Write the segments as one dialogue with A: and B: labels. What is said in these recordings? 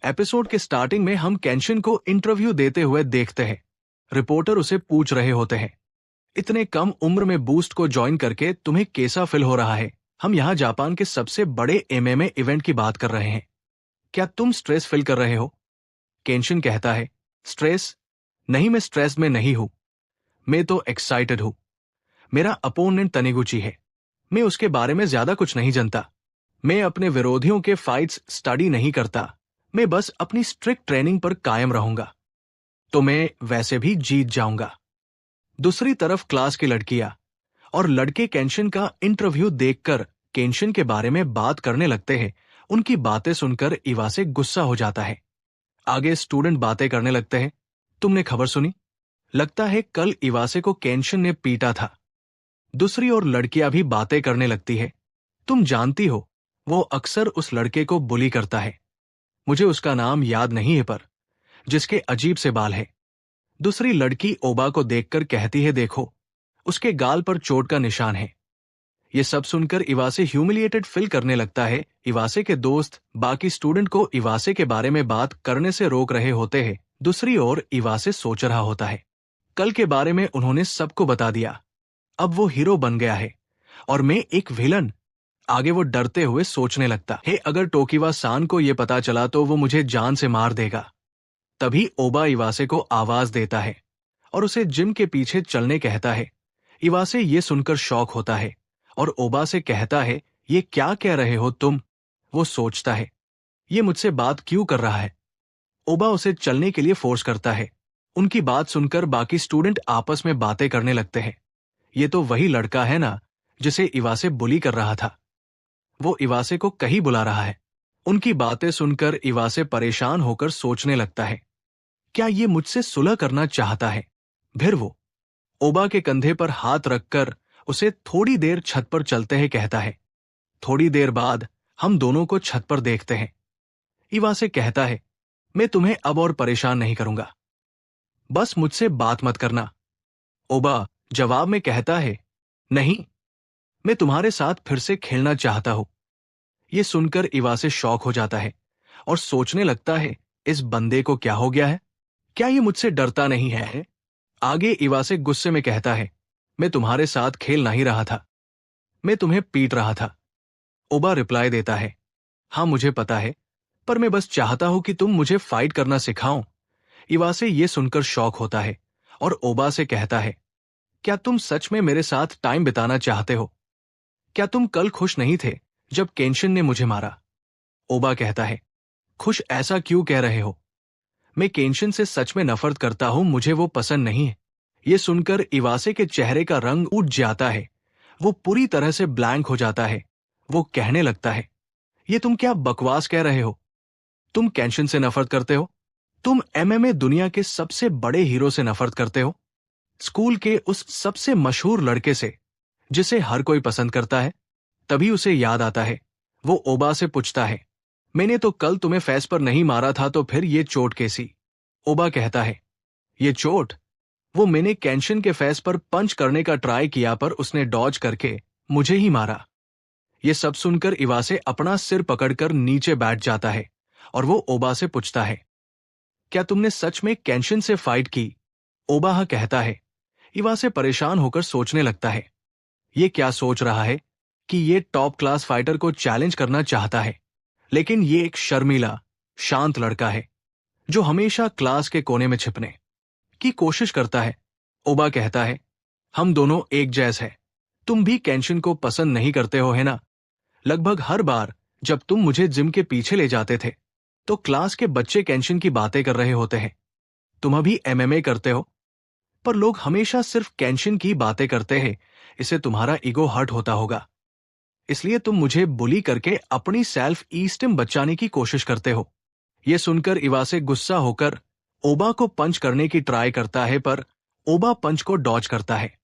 A: Episode के starting में हम केंशिन को इंटरव्यू देते हुए देखते हैं। रिपोर्टर उसे पूछ रहे होते हैं, इतने कम उम्र में बूस्ट को ज्वाइन करके तुम्हें कैसा फील हो रहा है? हम यहाँ जापान के सबसे बड़े एमएमए इवेंट की बात कर रहे हैं। क्या तुम स्ट्रेस फील कर रहे हो? केंशिन कहता है, स्ट्रेस? नहीं, मैं स्ट्रेस में नहीं हूं। मैं तो एक्साइटेड हूं। मेरा अपोनेंट तनिगुची है। मैं उसके बारे में ज्यादा कुछ नहीं जानता। मैं अपने विरोधियों के फाइट्स स्टडी नहीं करता। मैं बस अपनी स्ट्रिक्ट ट्रेनिंग पर कायम रहूंगा। तो मैं वैसे भी जीत जाऊंगा। दूसरी तरफ क्लास की लड़कियां और लड़के केंशिन का इंटरव्यू देखकर केंशिन के बारे में बात करने लगते हैं। उनकी बातें सुनकर इवासे गुस्सा हो जाता है। आगे स्टूडेंट बातें करने लगते हैं, तुमने खबर सुनी? लगता है कल इवासे को केंशिन ने पीटा था। दूसरी ओर लड़कियां भी बातें करने लगती है, तुम जानती हो वो अक्सर उस लड़के को बुली करता है। मुझे उसका नाम याद नहीं है, पर जिसके अजीब से बाल है। दूसरी लड़की ओबा को देखकर कहती है, देखो उसके गाल पर चोट का निशान है। ये सब सुनकर इवासे ह्यूमिलिएटेड फील करने लगता है। इवासे के दोस्त बाकी स्टूडेंट को इवासे के बारे में बात करने से रोक रहे होते हैं। दूसरी ओर इवासे सोच रहा होता है, कल के बारे में उन्होंने सबको बता दिया। अब वो हीरो बन गया है और मैं एक विलन। आगे वो डरते हुए सोचने लगता है, अगर टोकिवा सान को ये पता चला तो वो मुझे जान से मार देगा। तभी ओबा इवासे को आवाज देता है और उसे जिम के पीछे चलने कहता है। इवासे ये सुनकर शॉक होता है और ओबा से कहता है, ये क्या कह रहे हो तुम? वो सोचता है, ये मुझसे बात क्यों कर रहा है? ओबा उसे चलने के लिए फोर्स करता है। उनकी बात सुनकर बाकी स्टूडेंट आपस में बातें करने लगते हैं। ये तो वही लड़का है ना जिसे इवासे बुली कर रहा था। वो इवासे को कहीं बुला रहा है। उनकी बातें सुनकर इवासे परेशान होकर सोचने लगता है, क्या ये मुझसे सुलह करना चाहता है? फिर वो ओबा के कंधे पर हाथ रखकर उसे थोड़ी देर छत पर चलते हैं कहता है। थोड़ी देर बाद हम दोनों को छत पर देखते हैं। इवासे कहता है, मैं तुम्हें अब और परेशान नहीं करूंगा, बस मुझसे बात मत करना। ओबा जवाब में कहता है, नहीं, मैं तुम्हारे साथ फिर से खेलना चाहता हूं। यह सुनकर इवासे शॉक हो जाता है और सोचने लगता है, इस बंदे को क्या हो गया है? क्या ये मुझसे डरता नहीं है? आगे इवासे गुस्से में कहता है, मैं तुम्हारे साथ खेल नहीं रहा था, मैं तुम्हें पीट रहा था। ओबा रिप्लाई देता है, हाँ मुझे पता है, पर मैं बस चाहता हूं कि तुम मुझे फाइट करना सिखाओ। इवासे ये सुनकर शॉक होता है और ओबा से कहता है, क्या तुम सच में मेरे साथ टाइम बिताना चाहते हो? क्या तुम कल खुश नहीं थे जब केंशिन ने मुझे मारा? ओबा कहता है, खुश ऐसा क्यों कह रहे हो? मैं केंशिन से सच में नफरत करता हूं, मुझे वो पसंद नहीं है। ये सुनकर इवासे के चेहरे का रंग उठ जाता है। वो पूरी तरह से ब्लैंक हो जाता है। वो कहने लगता है, ये तुम क्या बकवास कह रहे हो? तुम केंशिन से नफरत करते हो? तुम एमएमए दुनिया के सबसे बड़े हीरो से नफरत करते हो, स्कूल के उस सबसे मशहूर लड़के से जिसे हर कोई पसंद करता है। तभी उसे याद आता है। वो ओबा से पूछता है, मैंने तो कल तुम्हें फेस पर नहीं मारा था, तो फिर ये चोट कैसी? ओबा कहता है, ये चोट? वो मैंने केंशिन के फेस पर पंच करने का ट्राई किया, पर उसने डॉज करके मुझे ही मारा। ये सब सुनकर इवासे अपना सिर पकड़कर नीचे बैठ जाता है और वो ओबा से पूछता है, क्या तुमने सच में केंशिन से फाइट की? ओबा हाँ कहता है। इवासे परेशान होकर सोचने लगता है, ये क्या सोच रहा है कि ये टॉप क्लास फाइटर को चैलेंज करना चाहता है, लेकिन ये एक शर्मीला शांत लड़का है जो हमेशा क्लास के कोने में छिपने की कोशिश करता है। ओबा कहता है, हम दोनों एक जैसे हैं। तुम भी केंशिन को पसंद नहीं करते हो, है ना? लगभग हर बार जब तुम मुझे जिम के पीछे ले जाते थे तो क्लास के बच्चे केंशिन की बातें कर रहे होते हैं। तुम अभी एमएमए करते हो, पर लोग हमेशा सिर्फ केंशिन की बातें करते हैं। इसे तुम्हारा ईगो हर्ट होता होगा, इसलिए तुम मुझे बुली करके अपनी सेल्फ ईस्टीम बचाने की कोशिश करते हो। यह सुनकर इवासे गुस्सा होकर ओबा को पंच करने की ट्राई करता है, पर ओबा पंच को डॉज करता है।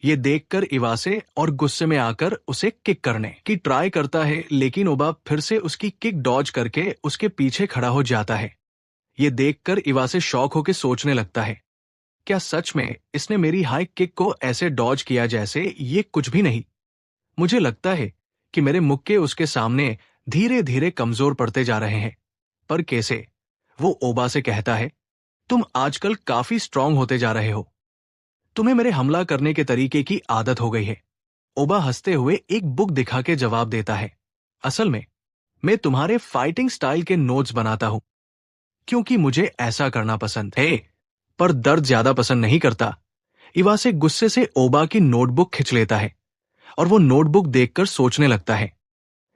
A: ये देखकर इवासे और गुस्से में आकर उसे किक करने की ट्राई करता है, लेकिन ओबा फिर से उसकी किक डॉज करके उसके पीछे खड़ा हो जाता है। ये देखकर इवासे शॉक होकर सोचने लगता है, क्या सच में इसने मेरी हाई किक को ऐसे डॉज किया जैसे ये कुछ भी नहीं? मुझे लगता है कि मेरे मुक्के उसके सामने धीरे धीरे कमजोर पड़ते जा रहे हैं। पर कैसे? वो ओबा से कहता है, तुम आजकल काफी स्ट्रांग होते जा रहे हो। तुम्हें मेरे हमला करने के तरीके की आदत हो गई है। ओबा हंसते हुए एक बुक दिखा के जवाब देता है, असल में मैं तुम्हारे फाइटिंग स्टाइल के नोट्स बनाता हूं, क्योंकि मुझे ऐसा करना पसंद है, पर दर्द ज्यादा पसंद नहीं करता। इवासे गुस्से से ओबा की नोटबुक खिंच लेता है और वो नोटबुक देखकर सोचने लगता है,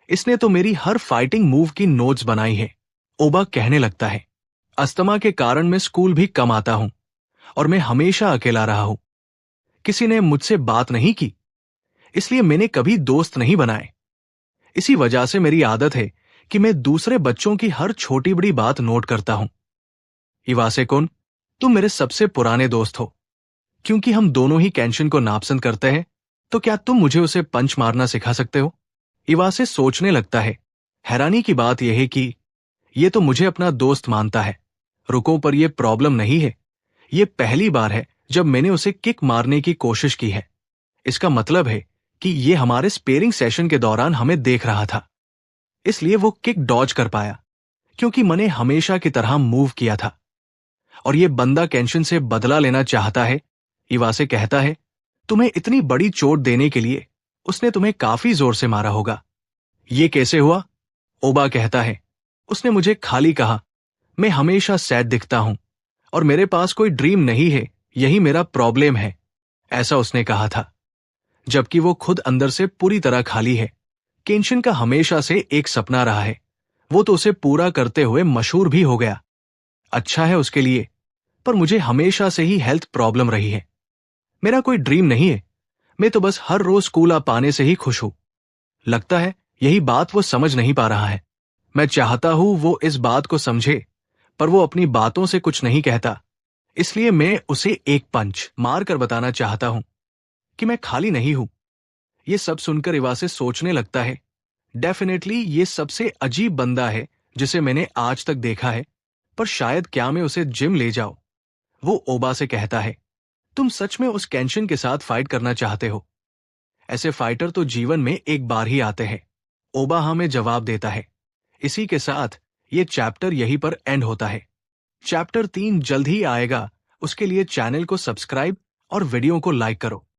A: इसने तो मेरी हर फाइटिंग मूव की नोट्स बनाई है। ओबा कहने लगता है, अस्थमा के कारण मैं स्कूल भी कम आता हूं और मैं हमेशा अकेला रहा हूं। किसी ने मुझसे बात नहीं की, इसलिए मैंने कभी दोस्त नहीं बनाए। इसी वजह से मेरी आदत है कि मैं दूसरे बच्चों की हर छोटी बड़ी बात नोट करता हूं। इवासे-कुन, तुम मेरे सबसे पुराने दोस्त हो। क्योंकि हम दोनों ही केंशिन को नापसंद करते हैं, तो क्या तुम मुझे उसे पंच मारना सिखा सकते हो? इवासे सोचने लगता है, हैरानी की बात यह है कि ये तो मुझे अपना दोस्त मानता है। रुको, पर यह प्रॉब्लम नहीं है। यह पहली बार है जब मैंने उसे किक मारने की कोशिश की है। इसका मतलब है कि यह हमारे स्पेयरिंग सेशन के दौरान हमें देख रहा था, इसलिए वो किक डॉज कर पाया, क्योंकि मैंने हमेशा की तरह मूव किया था। और यह बंदा केंशिन से बदला लेना चाहता है। इवासे कहता है, तुम्हें इतनी बड़ी चोट देने के लिए उसने तुम्हें काफी जोर से मारा होगा। ये कैसे हुआ? ओबा कहता है, उसने मुझे खाली कहा, मैं हमेशा सैड दिखता हूं और मेरे पास कोई ड्रीम नहीं है, यही मेरा प्रॉब्लम है। ऐसा उसने कहा था, जबकि वो खुद अंदर से पूरी तरह खाली है। केंशिन का हमेशा से एक सपना रहा है, वो तो उसे पूरा करते हुए मशहूर भी हो गया। अच्छा है उसके लिए, पर मुझे हमेशा से ही हेल्थ प्रॉब्लम रही है। मेरा कोई ड्रीम नहीं है, मैं तो बस हर रोज स्कूल आ पाने से ही खुश हूं। लगता है यही बात वो समझ नहीं पा रहा है। मैं चाहता हूं वो इस बात को समझे, पर वो अपनी बातों से कुछ नहीं कहता। इसलिए मैं उसे एक पंच मार कर बताना चाहता हूं कि मैं खाली नहीं हूं। ये सब सुनकर इवासे सोचने लगता है, डेफिनेटली ये सबसे अजीब बंदा है जिसे मैंने आज तक देखा है, पर शायद क्या मैं उसे जिम ले जाऊं। वो ओबा से कहता है, तुम सच में उस केंशिन के साथ फाइट करना चाहते हो? ऐसे फाइटर तो जीवन में एक बार ही आते हैं। ओबा हमें जवाब देता है। इसी के साथ ये चैप्टर यहीं पर एंड होता है। चैप्टर 3 जल्द ही आएगा, उसके लिए चैनल को सब्सक्राइब और वीडियो को लाइक करो।